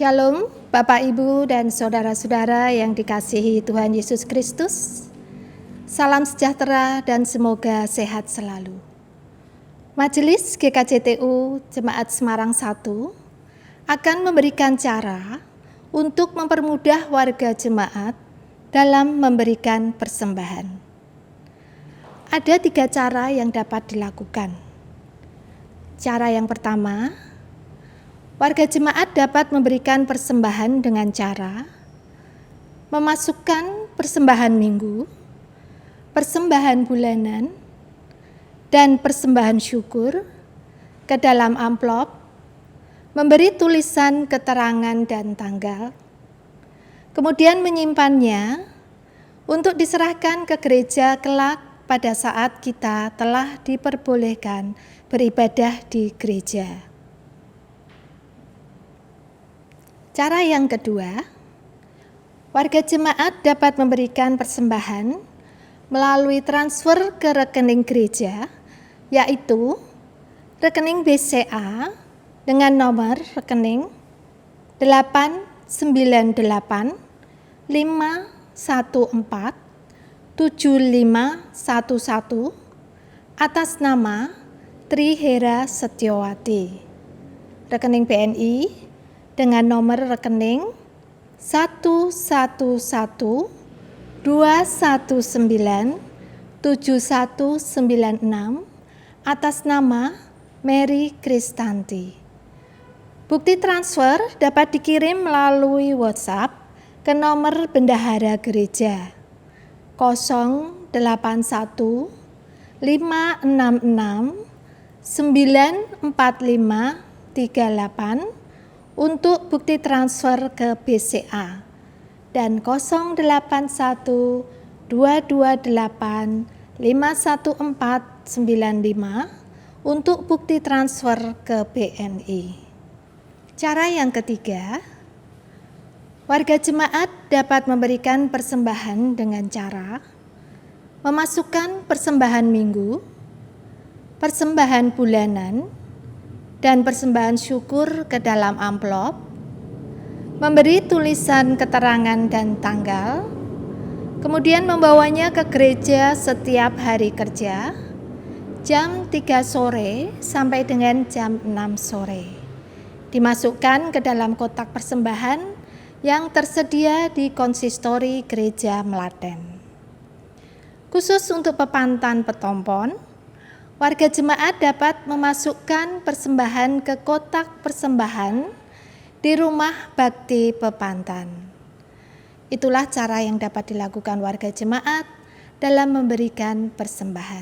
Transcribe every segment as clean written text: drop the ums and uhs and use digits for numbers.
Shalom, Bapak, Ibu, dan saudara-saudara yang dikasihi Tuhan Yesus Kristus. Salam sejahtera dan semoga sehat selalu. Majelis GKJTU Jemaat Semarang 1 akan memberikan cara untuk mempermudah warga jemaat dalam memberikan persembahan. Ada 3 cara yang dapat dilakukan. Cara yang pertama, warga jemaat dapat memberikan persembahan dengan cara memasukkan persembahan minggu, persembahan bulanan, dan persembahan syukur ke dalam amplop, memberi tulisan keterangan dan tanggal, kemudian menyimpannya untuk diserahkan ke gereja kelak pada saat kita telah diperbolehkan beribadah di gereja. Cara yang kedua, warga jemaat dapat memberikan persembahan melalui transfer ke rekening gereja, yaitu rekening BCA dengan nomor rekening 898 514 7511 atas nama Trihera Setiawati. Rekening BNI dengan nomor rekening 11192197196 atas nama Mary Kristanti. Bukti transfer dapat dikirim melalui WhatsApp ke nomor bendahara gereja 081 566 94538 untuk bukti transfer ke BCA dan 081 228 51495 untuk bukti transfer ke BNI. Cara yang ketiga, warga jemaat dapat memberikan persembahan dengan cara memasukkan persembahan minggu, persembahan bulanan, dan persembahan syukur ke dalam amplop, memberi tulisan keterangan dan tanggal, kemudian membawanya ke gereja setiap hari kerja, jam 3 sore sampai dengan jam 6 sore. Dimasukkan ke dalam kotak persembahan yang tersedia di konsistori gereja Melaten. Khusus untuk Pepantan Petompon, warga jemaat dapat memasukkan persembahan ke kotak persembahan di rumah bakti Pepantan. Itulah cara yang dapat dilakukan warga jemaat dalam memberikan persembahan.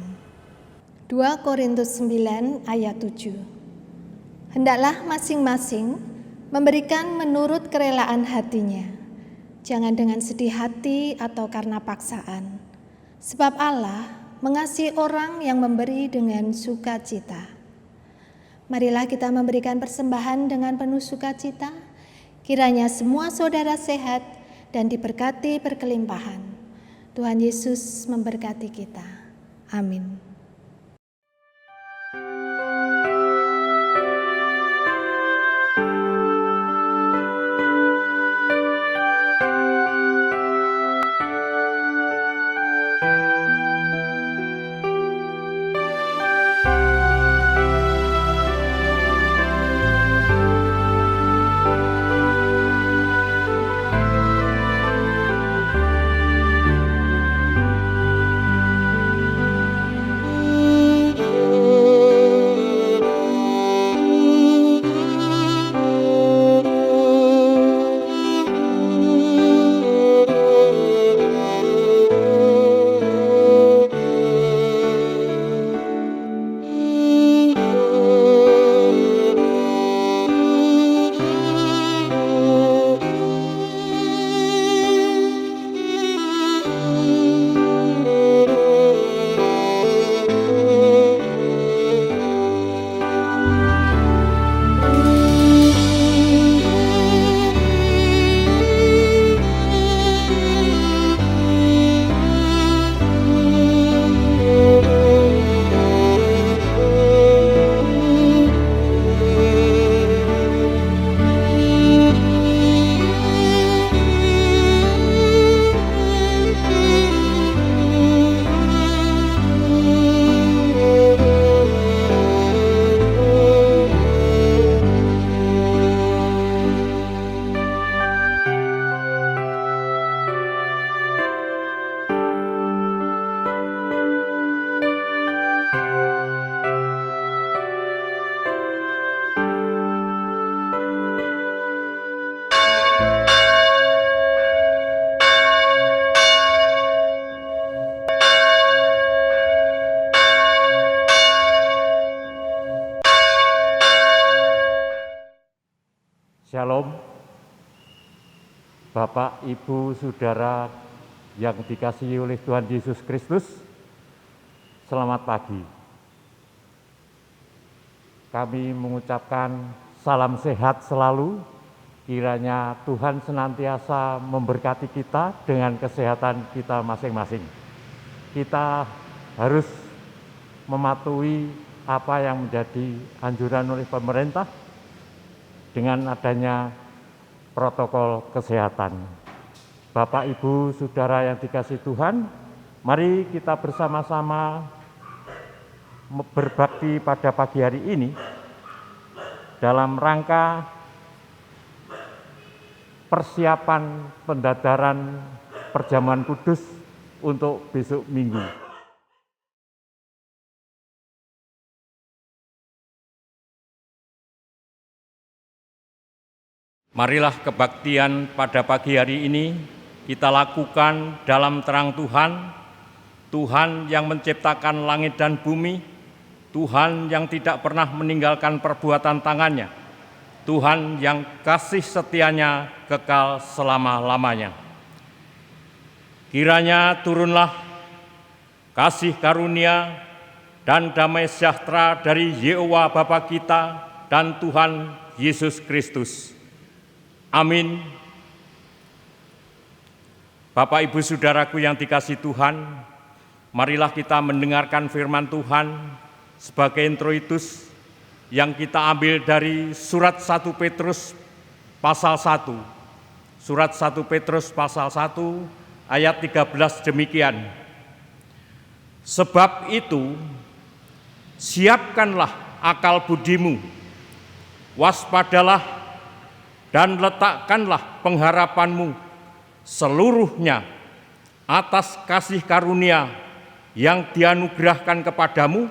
2 Korintus 9 ayat 7. Hendaklah masing-masing memberikan menurut kerelaan hatinya, jangan dengan sedih hati atau karena paksaan, sebab Allah mengasihi orang yang memberi dengan sukacita. Marilah kita memberikan persembahan dengan penuh sukacita, kiranya semua saudara sehat dan diberkati berkelimpahan. Tuhan Yesus memberkati kita. Amin. Bapak, Ibu, Saudara yang dikasihi oleh Tuhan Yesus Kristus, selamat pagi. Kami mengucapkan salam sehat selalu, kiranya Tuhan senantiasa memberkati kita dengan kesehatan kita masing-masing. Kita harus mematuhi apa yang menjadi anjuran oleh pemerintah dengan adanya protokol kesehatan. Bapak, Ibu, Saudara yang dikasihi Tuhan, mari kita bersama-sama berbakti pada pagi hari ini dalam rangka persiapan pendadaran perjamuan kudus untuk besok Minggu. Marilah kebaktian pada pagi hari ini kita lakukan dalam terang Tuhan, Tuhan yang menciptakan langit dan bumi, Tuhan yang tidak pernah meninggalkan perbuatan tangannya, Tuhan yang kasih setianya kekal selama-lamanya. Kiranya turunlah kasih karunia dan damai sejahtera dari Yehova Bapa kita dan Tuhan Yesus Kristus. Amin. Bapak, Ibu, Saudaraku yang dikasihi Tuhan, marilah kita mendengarkan firman Tuhan sebagai introitus yang kita ambil dari surat 1 Petrus pasal 1. Surat 1 Petrus pasal 1 ayat 13 demikian. Sebab itu, siapkanlah akal budimu, waspadalah dan letakkanlah pengharapanmu seluruhnya atas kasih karunia yang dianugerahkan kepadamu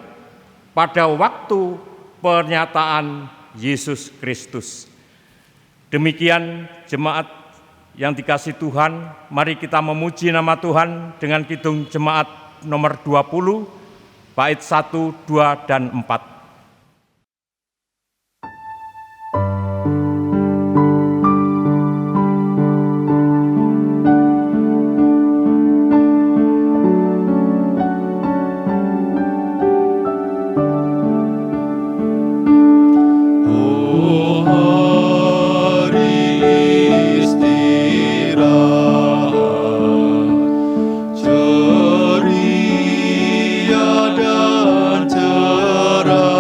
pada waktu pernyataan Yesus Kristus. Demikian jemaat yang dikasihi Tuhan, mari kita memuji nama Tuhan dengan kidung jemaat nomor 20, bait 1, 2, dan 4. Ceria dan cerah.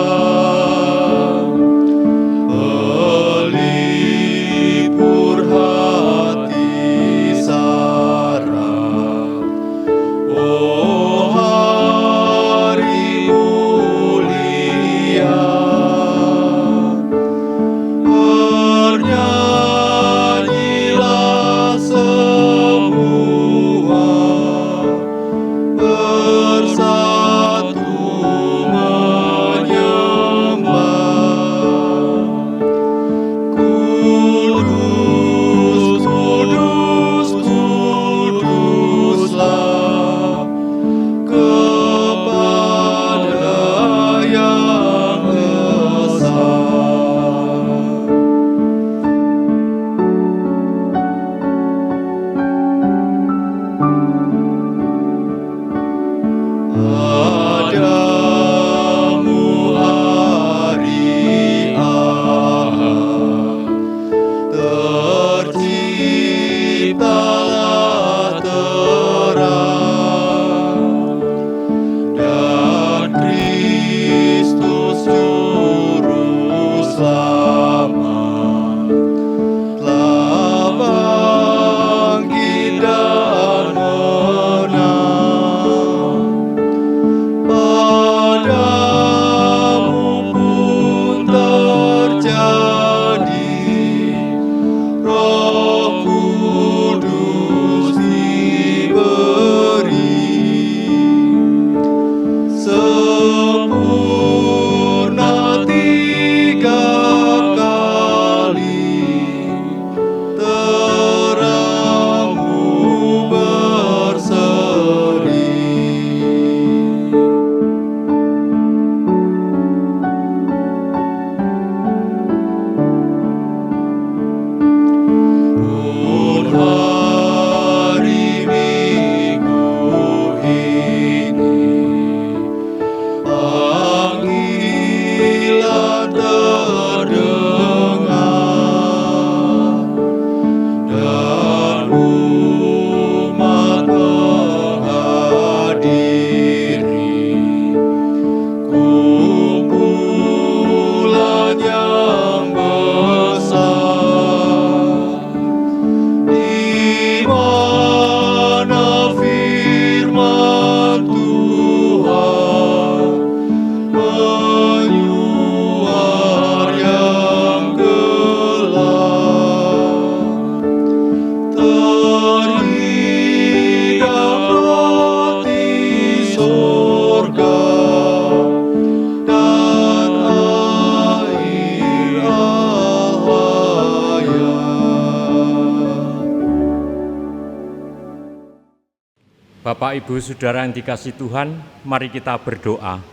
Bapak, Ibu, Saudara yang dikasihi Tuhan, mari kita berdoa.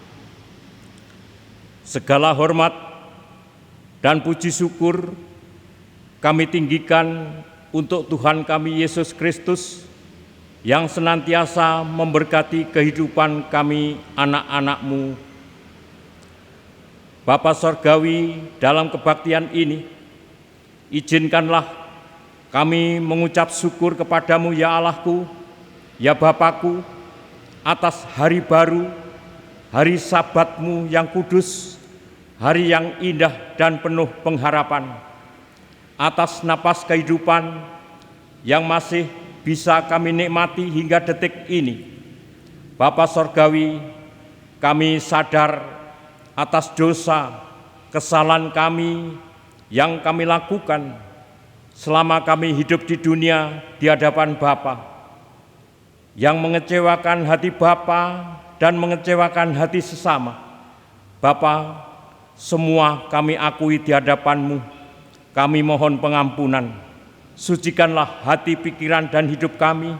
Segala hormat dan puji syukur kami tinggikan untuk Tuhan kami Yesus Kristus yang senantiasa memberkati kehidupan kami anak-anak-Mu. Bapa Sorgawi, dalam kebaktian ini, izinkanlah kami mengucap syukur kepadamu ya Allahku, ya Bapakku, atas hari baru, hari Sabat-Mu yang kudus, hari yang indah dan penuh pengharapan, atas napas kehidupan yang masih bisa kami nikmati hingga detik ini. Bapa Sorgawi, kami sadar atas dosa, kesalahan kami yang kami lakukan selama kami hidup di dunia di hadapan Bapa, yang mengecewakan hati Bapa dan mengecewakan hati sesama. Bapa, semua kami akui di hadapan-Mu. Kami mohon pengampunan. Sucikanlah hati, pikiran, dan hidup kami.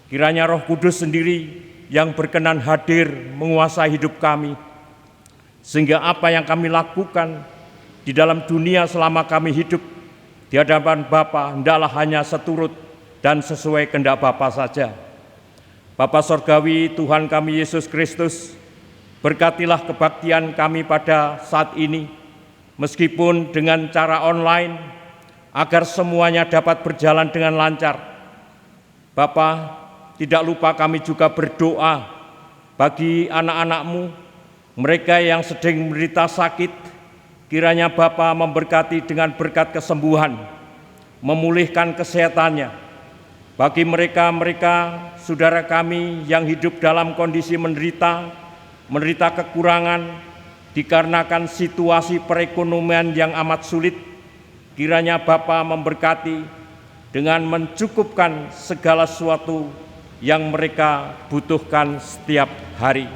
Kiranya Roh Kudus sendiri yang berkenan hadir menguasai hidup kami, sehingga apa yang kami lakukan di dalam dunia selama kami hidup di hadapan Bapa hendaklah hanya seturut dan sesuai kehendak Bapa saja. Bapa Sorgawi, Tuhan kami Yesus Kristus, berkatilah kebaktian kami pada saat ini, meskipun dengan cara online, agar semuanya dapat berjalan dengan lancar. Bapa, tidak lupa kami juga berdoa bagi anak-anak-Mu, mereka yang sedang menderita sakit. Kiranya Bapa memberkati dengan berkat kesembuhan, memulihkan kesehatannya. Bagi mereka-mereka saudara kami yang hidup dalam kondisi menderita kekurangan dikarenakan situasi perekonomian yang amat sulit, kiranya Bapa memberkati dengan mencukupkan segala sesuatu yang mereka butuhkan setiap hari.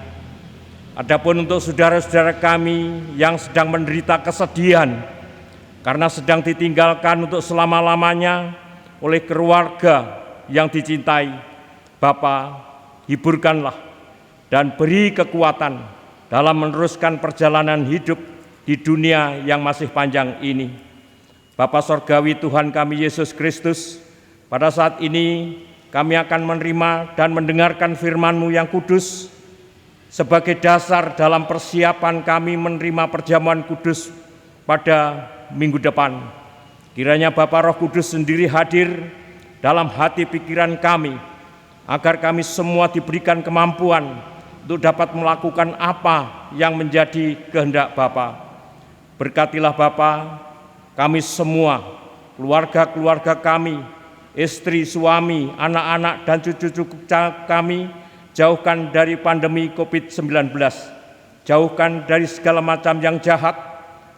Adapun untuk saudara-saudara kami yang sedang menderita kesedihan karena sedang ditinggalkan untuk selama-lamanya oleh keluarga yang dicintai, Bapa, hiburkanlah dan beri kekuatan dalam meneruskan perjalanan hidup di dunia yang masih panjang ini. Bapa Sorgawi, Tuhan kami Yesus Kristus, pada saat ini kami akan menerima dan mendengarkan firman-Mu yang kudus sebagai dasar dalam persiapan kami menerima perjamuan kudus pada minggu depan. Kiranya Bapa Roh Kudus sendiri hadir dalam hati pikiran kami, agar kami semua diberikan kemampuan untuk dapat melakukan apa yang menjadi kehendak Bapa. Berkatilah Bapa kami semua, keluarga-keluarga kami, istri, suami, anak-anak, dan cucu-cucu kami, jauhkan dari pandemi COVID-19, jauhkan dari segala macam yang jahat,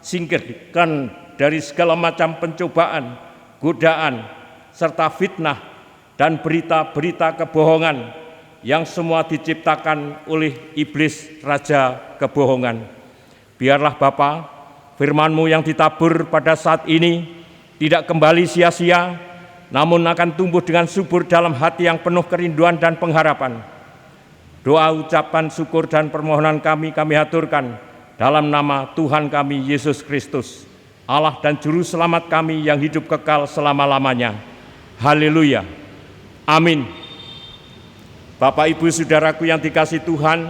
singkirkan dari segala macam pencobaan, godaan, serta fitnah, dan berita-berita kebohongan yang semua diciptakan oleh iblis raja kebohongan. Biarlah Bapa, firman-Mu yang ditabur pada saat ini tidak kembali sia-sia, namun akan tumbuh dengan subur dalam hati yang penuh kerinduan dan pengharapan. Doa, ucapan syukur, dan permohonan kami haturkan dalam nama Tuhan kami Yesus Kristus, Allah dan Juru Selamat kami yang hidup kekal selama-lamanya. Haleluya. Amin. Bapak, Ibu, Saudaraku yang dikasihi Tuhan,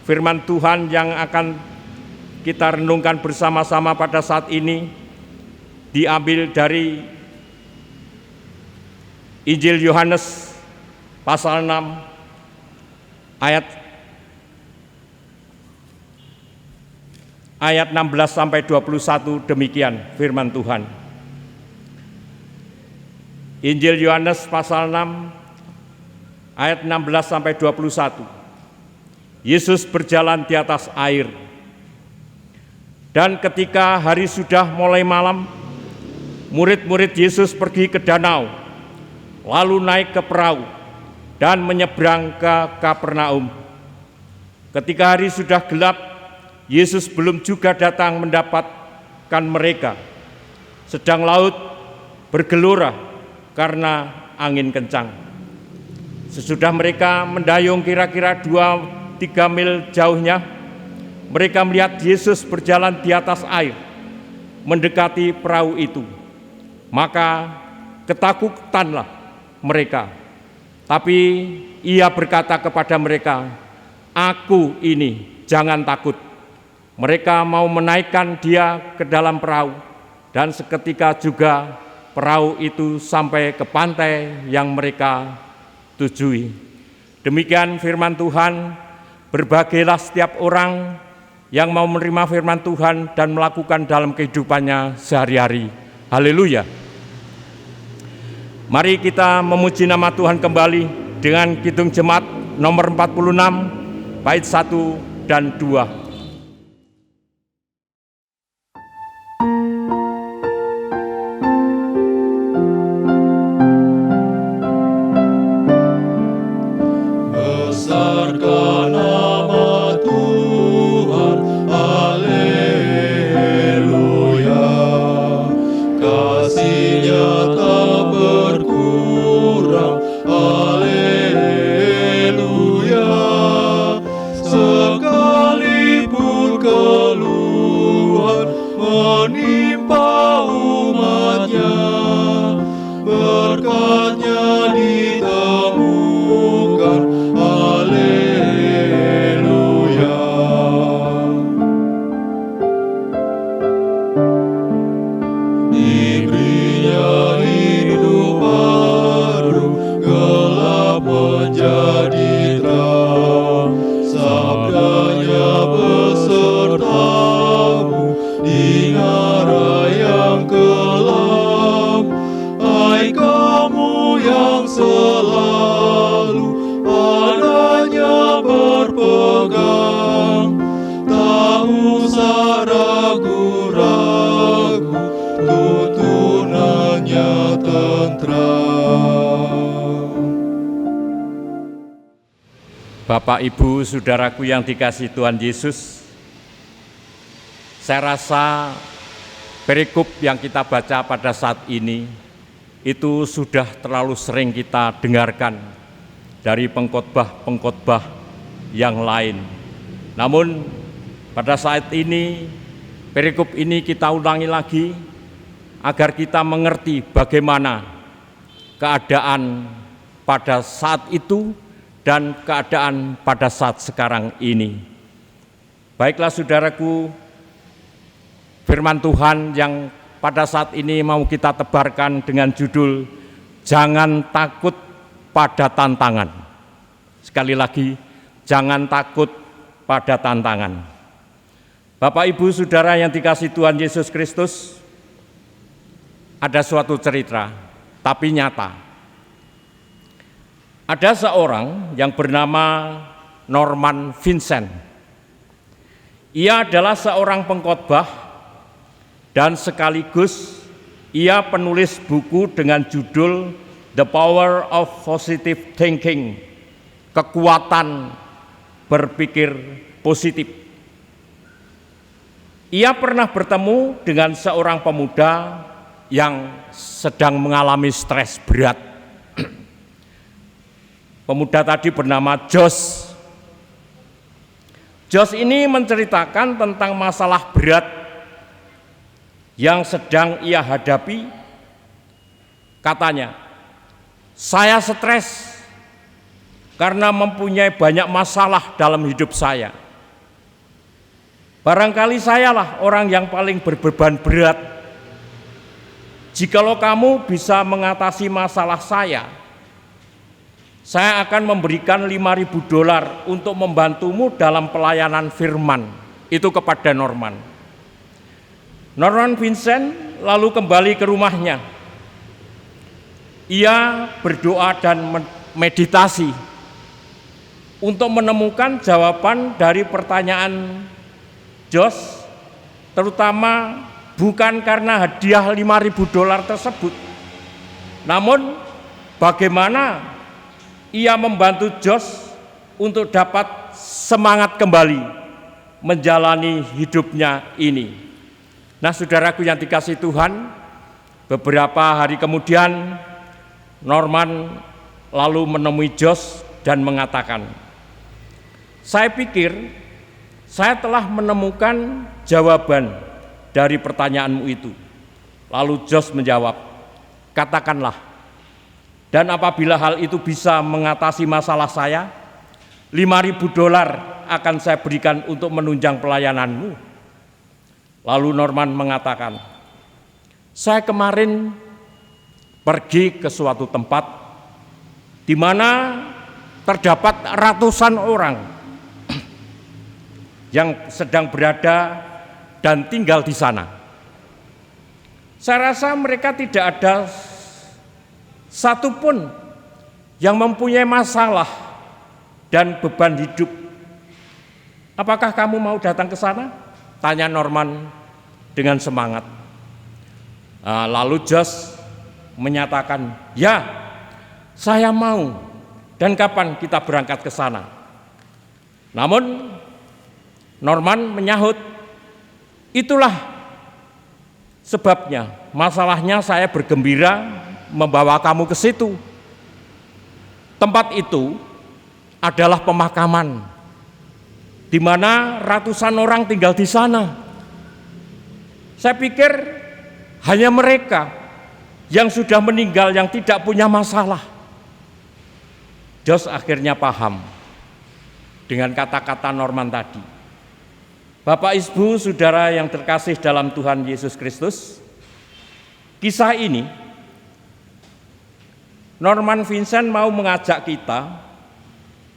firman Tuhan yang akan kita renungkan bersama-sama pada saat ini diambil dari Injil Yohanes pasal 6 ayat 16 sampai 21. Demikian firman Tuhan. Injil Yohanes pasal 6 ayat 16 sampai 21. Yesus berjalan di atas air. Dan ketika hari sudah mulai malam, murid-murid Yesus pergi ke danau, lalu naik ke perahu dan menyeberang ke Kapernaum. Ketika hari sudah gelap, Yesus belum juga datang mendapatkan mereka. Sedang laut bergelora karena angin kencang. Sesudah mereka mendayung kira-kira 2-3 mil jauhnya, mereka melihat Yesus berjalan di atas air, mendekati perahu itu. Maka ketakutanlah mereka. Tapi ia berkata kepada mereka, "Aku ini, jangan takut." Mereka mau menaikkan dia ke dalam perahu, dan seketika juga perahu itu sampai ke pantai yang mereka tujui. Demikian firman Tuhan. Berbahagialah setiap orang yang mau menerima firman Tuhan dan melakukan dalam kehidupannya sehari-hari. Haleluya. Mari kita memuji nama Tuhan kembali dengan Kidung Jemaat nomor 46 bait 1 dan 2. Besarkan nama Tuhan, haleluya. Kasih-Nya tak berkurang, haleluya. Sekalipun keluhan menimpa umat-Nya, berkat-Nya ditemukan, haleluya. Diberi-Nya hidup baru, gelap menjadi terang. Sabda-Nya besertamu di ngarai yang kelam. Hai kamu yang selalu padanya berpegang, tak usah ragu-ragu, tuntunannya tentram. Bapak, Ibu, saudaraku yang dikasihi Tuhan Yesus, saya rasa perikop yang kita baca pada saat ini itu sudah terlalu sering kita dengarkan dari pengkhotbah-pengkhotbah yang lain. Namun pada saat ini perikop ini kita ulangi lagi agar kita mengerti bagaimana keadaan pada saat itu dan keadaan pada saat sekarang ini. Baiklah saudaraku, firman Tuhan yang pada saat ini mau kita tebarkan dengan judul "Jangan takut pada tantangan". Sekali lagi, jangan takut pada tantangan. Bapak, Ibu, Saudara yang dikasihi Tuhan Yesus Kristus, ada suatu cerita, tapi nyata. Ada seorang yang bernama Norman Vincent. Ia adalah seorang pengkhotbah dan sekaligus ia penulis buku dengan judul The Power of Positive Thinking, kekuatan berpikir positif. Ia pernah bertemu dengan seorang pemuda yang sedang mengalami stres berat. Pemuda tadi bernama Josh. Josh ini menceritakan tentang masalah berat yang sedang ia hadapi. Katanya, "Saya stres karena mempunyai banyak masalah dalam hidup saya. Barangkali sayalah orang yang paling berbeban berat. Jikalau kamu bisa mengatasi masalah saya akan memberikan $5.000 untuk membantumu dalam pelayanan firman." Itu kepada Norman. Norman Vincent lalu kembali ke rumahnya. Ia berdoa dan meditasi untuk menemukan jawaban dari pertanyaan Josh, terutama bukan karena hadiah $5.000 tersebut, namun bagaimana ia membantu Josh untuk dapat semangat kembali menjalani hidupnya ini. Nah, saudaraku yang dikasihi Tuhan, beberapa hari kemudian Norman lalu menemui Jos dan mengatakan, "Saya pikir saya telah menemukan jawaban dari pertanyaanmu itu." Lalu Jos menjawab, "Katakanlah, dan apabila hal itu bisa mengatasi masalah saya, $5.000 akan saya berikan untuk menunjang pelayananmu." Lalu Norman mengatakan, "Saya kemarin pergi ke suatu tempat di mana terdapat ratusan orang yang sedang berada dan tinggal di sana. Saya rasa mereka tidak ada satupun yang mempunyai masalah dan beban hidup. Apakah kamu mau datang ke sana?" tanya Norman dengan semangat. Lalu Jos menyatakan, "Ya, saya mau. Dan kapan kita berangkat ke sana?" Namun Norman menyahut, "Itulah sebabnya, masalahnya saya bergembira membawa kamu ke situ. Tempat itu adalah pemakaman, di mana ratusan orang tinggal di sana. Saya pikir hanya mereka yang sudah meninggal yang tidak punya masalah." Jos akhirnya paham dengan kata-kata Norman tadi. Bapak, Ibu, Saudara yang terkasih dalam Tuhan Yesus Kristus, kisah ini Norman Vincent mau mengajak kita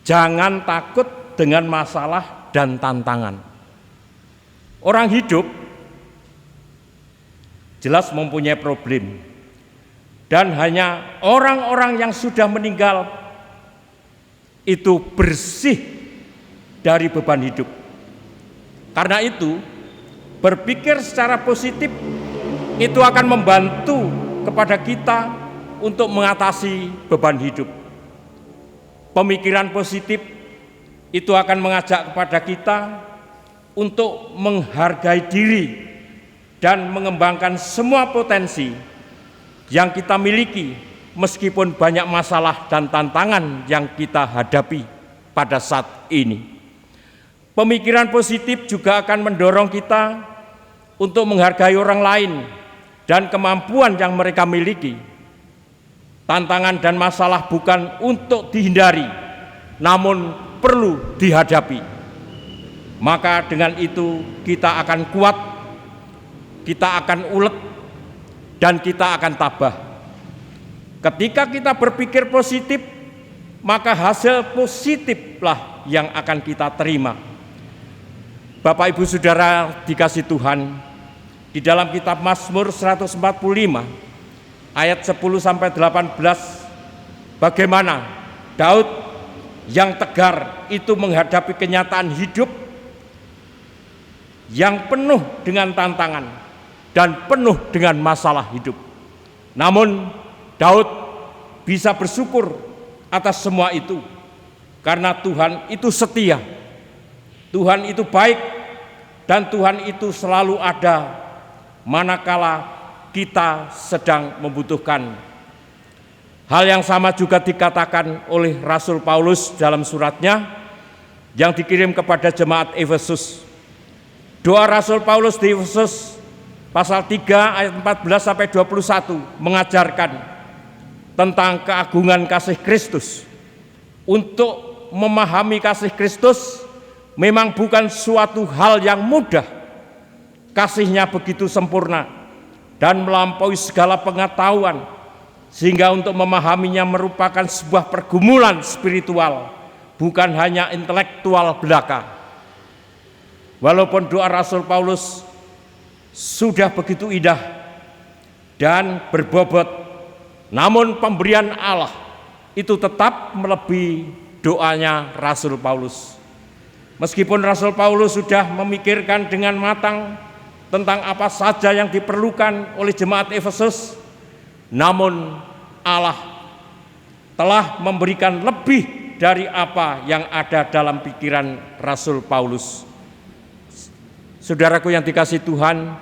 jangan takut dengan masalah dan tantangan. Orang hidup jelas mempunyai problem, dan hanya orang-orang yang sudah meninggal itu bersih dari beban hidup. Karena itu, berpikir secara positif itu akan membantu kepada kita untuk mengatasi beban hidup. Pemikiran positif itu akan mengajak kepada kita untuk menghargai diri dan mengembangkan semua potensi yang kita miliki, meskipun banyak masalah dan tantangan yang kita hadapi pada saat ini. Pemikiran positif juga akan mendorong kita untuk menghargai orang lain dan kemampuan yang mereka miliki. Tantangan dan masalah bukan untuk dihindari, namun perlu dihadapi. Maka dengan itu kita akan kuat, kita akan ulet, dan kita akan tabah. Ketika kita berpikir positif, maka hasil positiflah yang akan kita terima. Bapak, Ibu, Saudara dikasih Tuhan, di dalam kitab Mazmur 145 ayat 10-18, bagaimana Daud yang tegar itu menghadapi kenyataan hidup yang penuh dengan tantangan dan penuh dengan masalah hidup. Namun Daud bisa bersyukur atas semua itu, karena Tuhan itu setia, Tuhan itu baik, dan Tuhan itu selalu ada manakala kita sedang membutuhkan. Hal yang sama juga dikatakan oleh Rasul Paulus dalam suratnya yang dikirim kepada jemaat Efesus. Doa Rasul Paulus di Efesus pasal 3 ayat 14-21 mengajarkan tentang keagungan kasih Kristus. Untuk memahami kasih Kristus memang bukan suatu hal yang mudah. Kasih-Nya begitu sempurna dan melampaui segala pengetahuan, sehingga untuk memahaminya merupakan sebuah pergumulan spiritual, bukan hanya intelektual belaka. Walaupun doa Rasul Paulus sudah begitu indah dan berbobot, namun pemberian Allah itu tetap melebihi doanya Rasul Paulus. Meskipun Rasul Paulus sudah memikirkan dengan matang tentang apa saja yang diperlukan oleh jemaat Efesus, namun Allah telah memberikan lebih dari apa yang ada dalam pikiran Rasul Paulus. Saudaraku yang dikasihi Tuhan,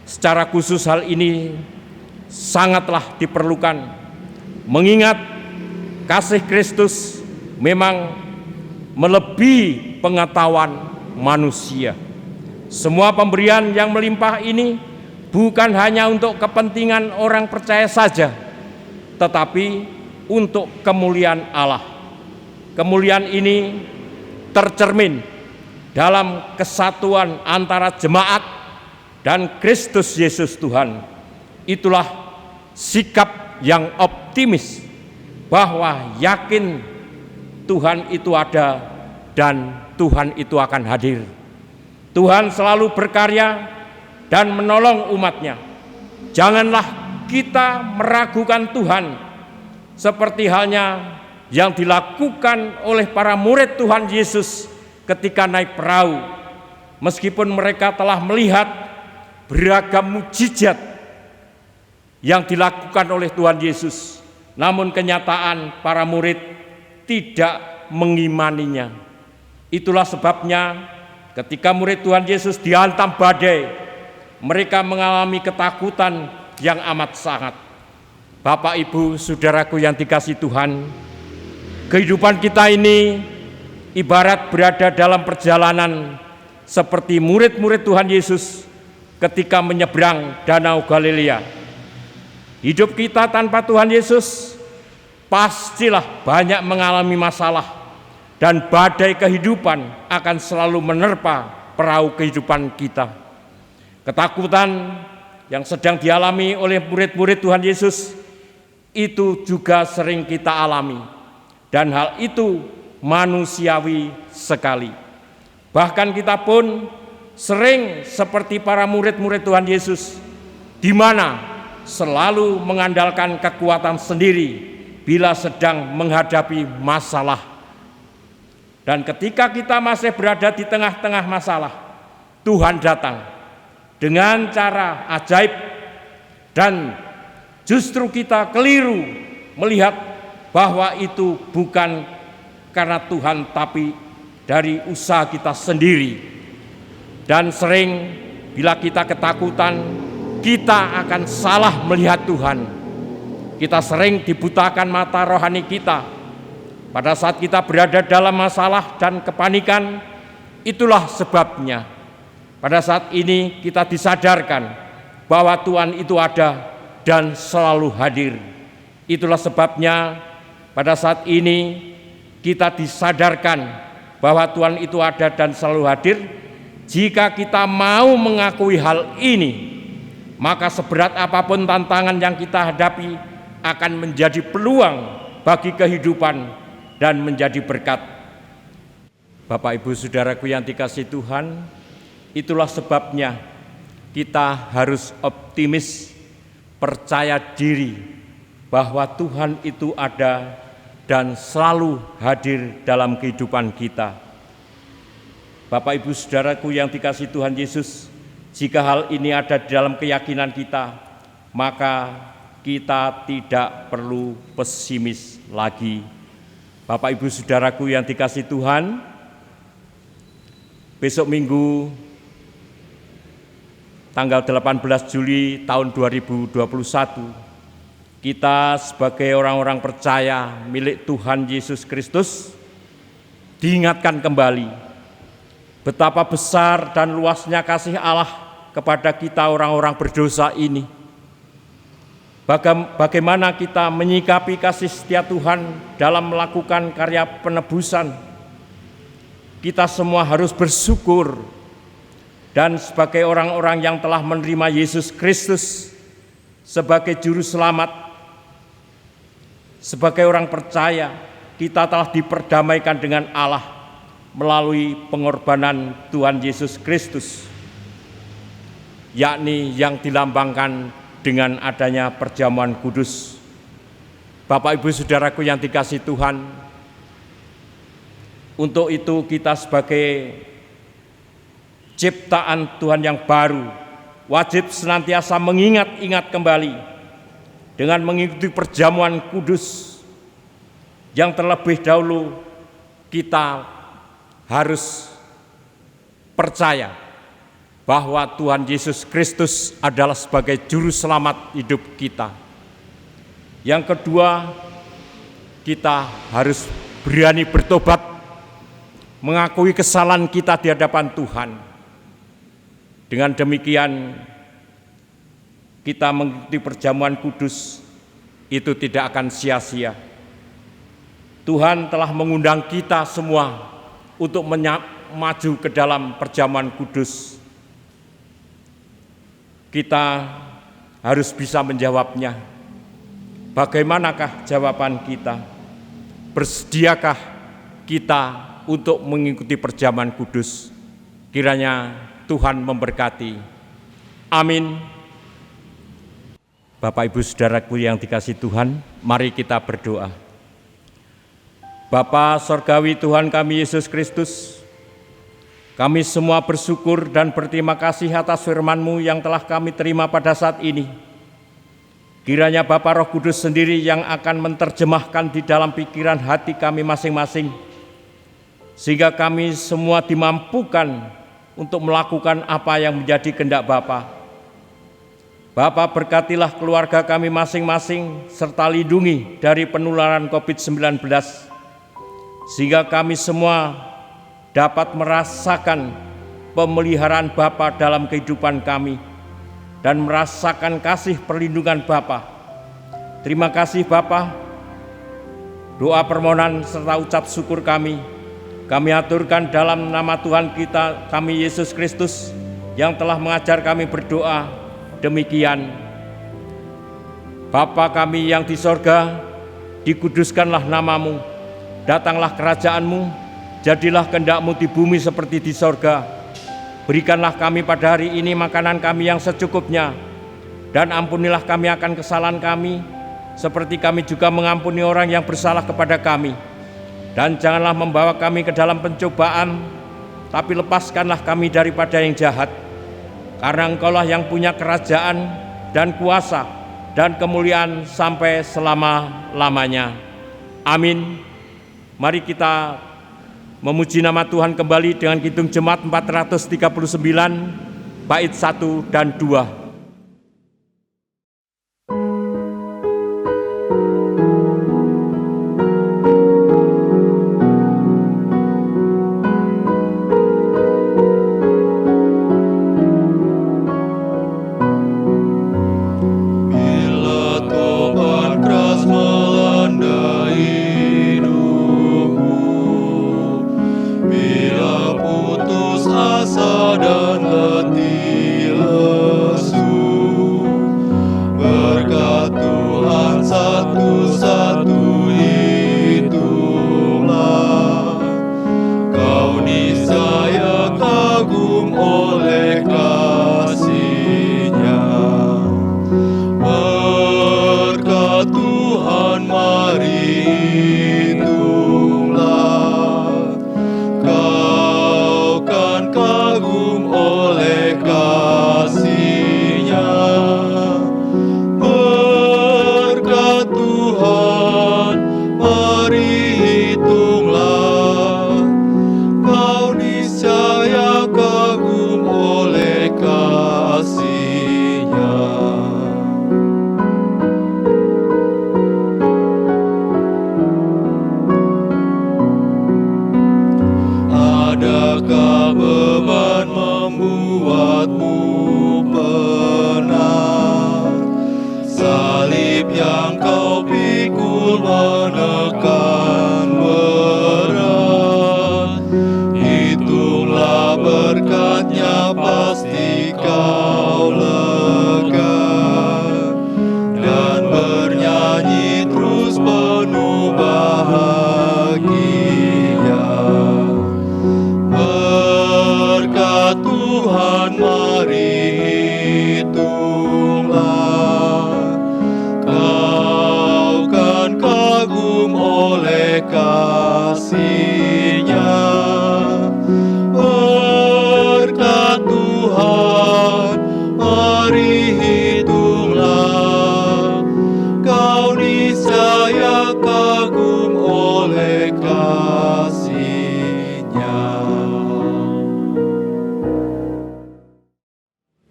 secara khusus hal ini sangatlah diperlukan, mengingat kasih Kristus memang melebihi pengetahuan manusia. Semua pemberian yang melimpah ini bukan hanya untuk kepentingan orang percaya saja, tetapi untuk kemuliaan Allah. Kemuliaan ini tercermin dalam kesatuan antara jemaat dan Kristus Yesus Tuhan. Itulah sikap yang optimis bahwa yakin Tuhan itu ada dan Tuhan itu akan hadir. Tuhan selalu berkarya dan menolong umatnya. Janganlah kita meragukan Tuhan seperti halnya yang dilakukan oleh para murid Tuhan Yesus ketika naik perahu. Meskipun mereka telah melihat beragam mukjizat yang dilakukan oleh Tuhan Yesus, namun kenyataan para murid tidak mengimaninya. Itulah sebabnya ketika murid Tuhan Yesus dihantam badai, mereka mengalami ketakutan yang amat sangat. Bapak, Ibu, saudaraku yang dikasihi Tuhan, kehidupan kita ini ibarat berada dalam perjalanan seperti murid-murid Tuhan Yesus ketika menyeberang Danau Galilea. Hidup kita tanpa Tuhan Yesus pastilah banyak mengalami masalah, dan badai kehidupan akan selalu menerpa perahu kehidupan kita. Ketakutan yang sedang dialami oleh murid-murid Tuhan Yesus itu juga sering kita alami, dan hal itu manusiawi sekali. Bahkan kita pun sering seperti para murid-murid Tuhan Yesus, di mana selalu mengandalkan kekuatan sendiri bila sedang menghadapi masalah. Dan ketika kita masih berada di tengah-tengah masalah, Tuhan datang dengan cara ajaib, dan justru kita keliru melihat bahwa itu bukan karena Tuhan, tapi dari usaha kita sendiri. Dan sering bila kita ketakutan, kita akan salah melihat Tuhan. Kita sering dibutakan mata rohani kita. Pada saat kita berada dalam masalah dan kepanikan, itulah sebabnya pada saat ini kita disadarkan bahwa Tuhan itu ada dan selalu hadir. Itulah sebabnya pada saat ini kita disadarkan bahwa Tuhan itu ada dan selalu hadir. Jika kita mau mengakui hal ini, maka seberat apapun tantangan yang kita hadapi akan menjadi peluang bagi kehidupan dan menjadi berkat. Bapak, Ibu, saudaraku yang dikasihi Tuhan, itulah sebabnya kita harus optimis, percaya diri bahwa Tuhan itu ada dan selalu hadir dalam kehidupan kita. Bapak, Ibu, saudaraku yang dikasihi Tuhan Yesus, jika hal ini ada di dalam keyakinan kita, maka kita tidak perlu pesimis lagi. Bapak, Ibu, saudaraku yang dikasihi Tuhan, besok Minggu tanggal 18 Juli tahun 2021, kita sebagai orang-orang percaya milik Tuhan Yesus Kristus diingatkan kembali betapa besar dan luasnya kasih Allah kepada kita orang-orang berdosa ini. Bagaimana kita menyikapi kasih setia Tuhan dalam melakukan karya penebusan. Kita semua harus bersyukur, dan sebagai orang-orang yang telah menerima Yesus Kristus sebagai juru selamat, sebagai orang percaya, kita telah diperdamaikan dengan Allah melalui pengorbanan Tuhan Yesus Kristus, yakni yang dilambangkan dengan adanya perjamuan kudus. Bapak, Ibu, saudaraku yang dikasihi Tuhan, untuk itu kita sebagai ciptaan Tuhan yang baru wajib senantiasa mengingat-ingat kembali dengan mengikuti perjamuan kudus yang terlebih dahulu kita harus percaya bahwa Tuhan Yesus Kristus adalah sebagai juru selamat hidup kita. Yang kedua, kita harus berani bertobat, mengakui kesalahan kita di hadapan Tuhan. Dengan demikian, kita mengikuti perjamuan kudus itu tidak akan sia-sia. Tuhan telah mengundang kita semua untuk maju ke dalam perjamuan kudus. Kita harus bisa menjawabnya. Bagaimanakah jawaban kita? Bersediakah kita untuk mengikuti perjamuan kudus? Kiranya Tuhan memberkati. Amin. Bapak Ibu Saudaraku yang dikasihi Tuhan, mari kita berdoa. Bapa Sorgawi Tuhan kami Yesus Kristus, kami semua bersyukur dan berterima kasih atas firman-Mu yang telah kami terima pada saat ini. Kiranya Bapa Roh Kudus sendiri yang akan menerjemahkan di dalam pikiran hati kami masing-masing, sehingga kami semua dimampukan untuk melakukan apa yang menjadi kehendak Bapa. Bapa, berkatilah keluarga kami masing-masing serta lindungi dari penularan COVID-19, sehingga kami semua dapat merasakan pemeliharaan Bapa dalam kehidupan kami dan merasakan kasih perlindungan Bapa. Terima kasih Bapa. Doa permohonan serta ucap syukur kami aturkan dalam nama Tuhan kita, kami Yesus Kristus, yang telah mengajar kami berdoa demikian. Bapa kami yang di sorga, dikuduskanlah namamu, datanglah kerajaan-Mu, jadilah kehendak-Mu di bumi seperti di sorga. Berikanlah kami pada hari ini makanan kami yang secukupnya, dan ampunilah kami akan kesalahan kami, seperti kami juga mengampuni orang yang bersalah kepada kami. Dan janganlah membawa kami ke dalam pencobaan, tapi lepaskanlah kami daripada yang jahat. Karena Engkaulah yang punya kerajaan dan kuasa dan kemuliaan sampai selama-lamanya. Amin. Mari kita memuji nama Tuhan kembali dengan Kidung Jemaat 439, bait 1 dan 2.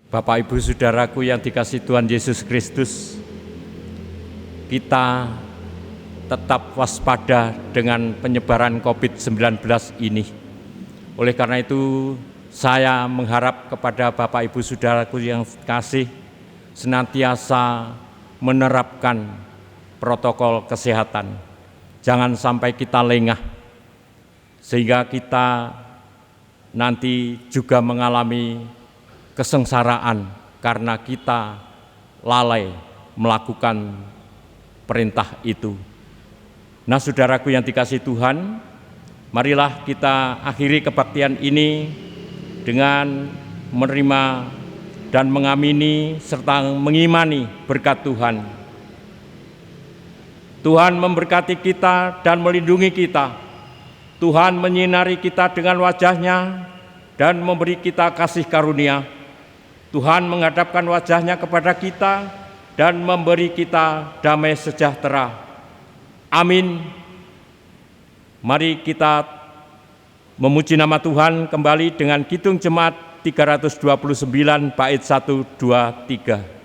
Bapak Ibu Saudaraku yang dikasihi Tuhan Yesus Kristus, kita tetap waspada dengan penyebaran COVID-19 ini. Oleh karena itu, saya mengharap kepada Bapak Ibu Saudaraku yang kasih senantiasa menerapkan protokol kesehatan. Jangan sampai kita lengah, sehingga kita nanti juga mengalami kesengsaraan karena kita lalai melakukan perintah itu. Nah, saudaraku yang dikasihi Tuhan, marilah kita akhiri kebaktian ini dengan menerima dan mengamini serta mengimani berkat Tuhan. Tuhan memberkati kita dan melindungi kita. Tuhan menyinari kita dengan wajah-Nya dan memberi kita kasih karunia. Tuhan menghadapkan wajah-Nya kepada kita dan memberi kita damai sejahtera. Amin. Mari kita memuji nama Tuhan kembali dengan Kidung Jemaat 329 bait 1, 2, 3.